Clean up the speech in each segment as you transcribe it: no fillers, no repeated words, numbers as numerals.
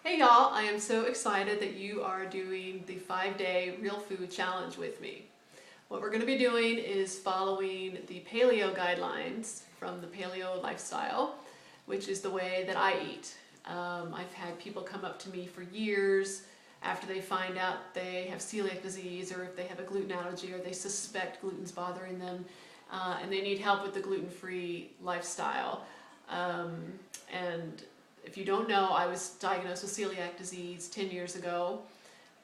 Hey y'all, I am so excited that you are doing the 5-day real food challenge with me. What we're going to be doing is following the paleo guidelines from the paleo lifestyle, which is the way that I eat. I've had people come up to me for years after they find out they have celiac disease, or if they have a gluten allergy, or they suspect gluten's bothering them, and they need help with the gluten-free lifestyle. And if you don't know, I was diagnosed with celiac disease 10 years ago,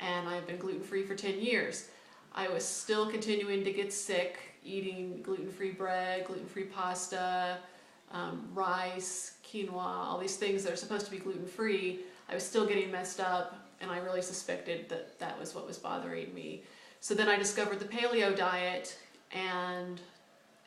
and I've been gluten-free for 10 years. I was still continuing to get sick, eating gluten-free bread, gluten-free pasta, rice, quinoa, all these things that are supposed to be gluten-free. I was still getting messed up, and I really suspected that that was what was bothering me. So then I discovered the paleo diet, and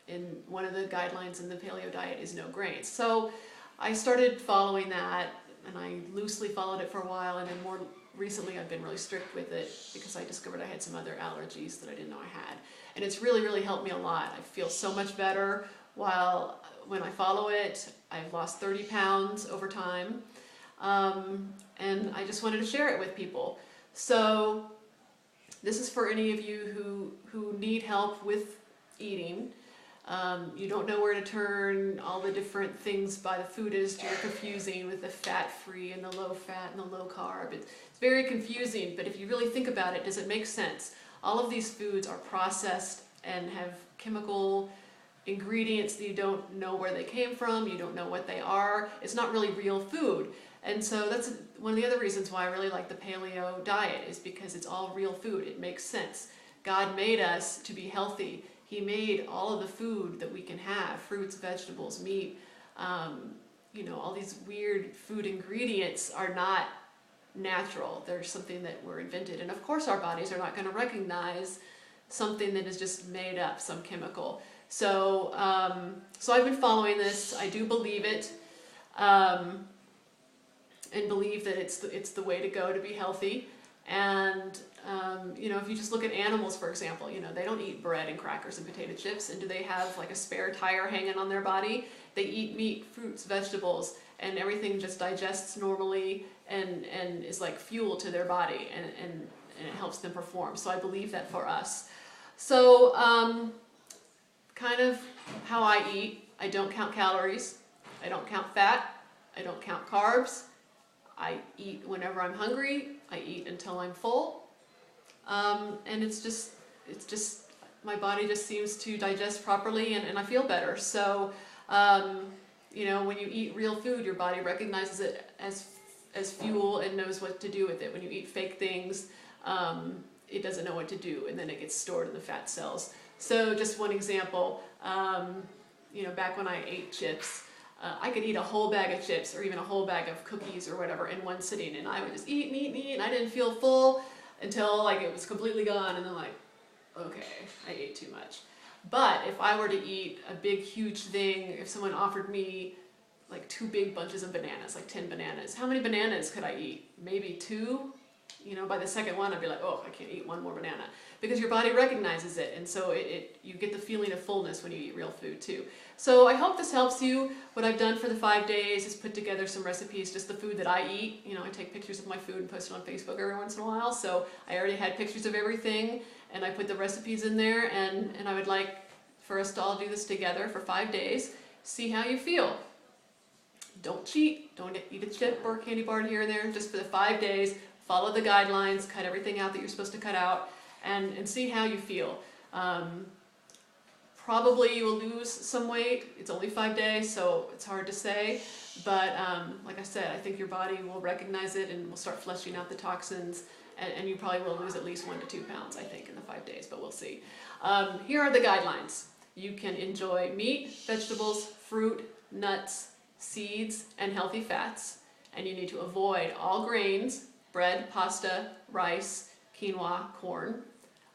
in one of the guidelines in the paleo diet is no grains. So I started following that, and I loosely followed it for a while, and then more recently I've been really strict with it because I discovered I had some other allergies that I didn't know I had. And it's really helped me a lot. I feel so much better when I follow it. I've lost 30 pounds over time, and I just wanted to share it with people. So this is for any of you who need help with eating. You don't know where to turn, all the different things by the food industry are confusing with the fat-free and the low-fat and the low-carb. It's very confusing, but if you really think about it, does it make sense? All of these foods are processed and have chemical ingredients that you don't know where they came from, you don't know what they are. It's not really real food. And so that's one of the other reasons why I really like the paleo diet, is because it's all real food. It makes sense. God made us to be healthy. He made all of the food that we can have, fruits, vegetables, meat, all these weird food ingredients are not natural. They're something that were invented. And of course our bodies are not going to recognize something that is just made up, some chemical. So I've been following this. I do believe it, and believe that it's the way to go to be healthy. And if you just look at animals, for example, they don't eat bread and crackers and potato chips. And do they have like a spare tire hanging on their body? They eat meat, fruits, vegetables, and everything just digests normally and is like fuel to their body, and it helps them perform. So I believe that for us. So kind of how I eat: I don't count calories, I don't count fat, I don't count carbs. I eat whenever I'm hungry, I eat until I'm full. And it's just my body just seems to digest properly, and I feel better. So when you eat real food, your body recognizes it as fuel and knows what to do with it. When you eat fake things, it doesn't know what to do, and then it gets stored in the fat cells. So just one example, back when I ate chips, I could eat a whole bag of chips or even a whole bag of cookies or whatever in one sitting, and I would just eat and eat and eat, and I didn't feel full until it was completely gone, and then okay, I ate too much. But if I were to eat a big huge thing, if someone offered me 2 big bunches of bananas, 10 bananas, how many bananas could I eat? Maybe 2? By the second one I'd be like, oh, I can't eat one more banana, because your body recognizes it, and so you get the feeling of fullness when you eat real food too. So I hope this helps you. What I've done for the 5 days is put together some recipes, just the food that I eat. I take pictures of my food and post it on Facebook every once in a while, so I already had pictures of everything, and I put the recipes in there, and I would like for us to all do this together for 5 days, see how you feel. Don't cheat, don't eat a chip or a candy bar here and there, just for the 5 days. Follow the guidelines, cut everything out that you're supposed to cut out, and see how you feel. Probably you will lose some weight. It's only 5 days, so it's hard to say. But like I said, I think your body will recognize it and will start flushing out the toxins, and you probably will lose at least 1 to 2 pounds, I think, in the 5 days, but we'll see. Here are the guidelines. You can enjoy meat, vegetables, fruit, nuts, seeds, and healthy fats, and you need to avoid all grains: bread, pasta, rice, quinoa, corn.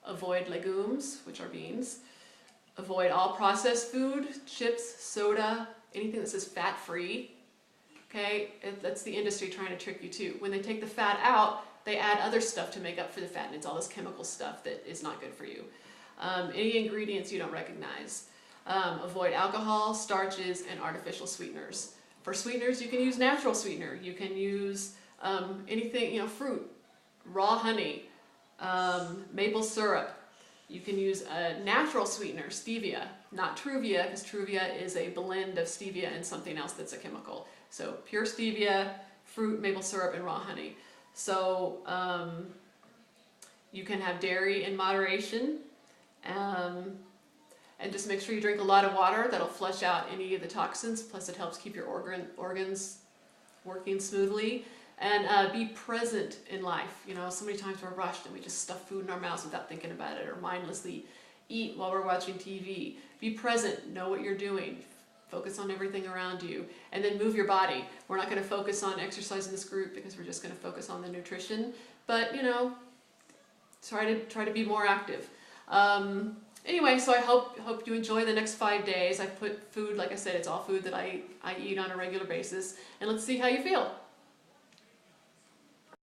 Avoid legumes, which are beans. Avoid all processed food, chips, soda, anything that says fat-free. Okay, that's the industry trying to trick you too. When they take the fat out, they add other stuff to make up for the fat, and it's all this chemical stuff that is not good for you. Any ingredients you don't recognize. Avoid alcohol, starches, and artificial sweeteners. For sweeteners, you can use natural sweetener. You can use Anything, you know, fruit, raw honey, maple syrup. You can use a natural sweetener, stevia, not Truvia, because Truvia is a blend of stevia and something else that's a chemical. So pure stevia, fruit, maple syrup, and raw honey. So you can have dairy in moderation, and just make sure you drink a lot of water. That'll flush out any of the toxins, plus it helps keep your organs working smoothly. And be present in life. You know, so many times we're rushed and we just stuff food in our mouths without thinking about it, or mindlessly eat while we're watching TV. Be present, know what you're doing, focus on everything around you, and then move your body. We're not going to focus on exercise in this group because we're just going to focus on the nutrition, but you know, try to be more active. Anyway, so I hope you enjoy the next 5 days. I put food, like I said, it's all food that I eat on a regular basis, and let's see how you feel.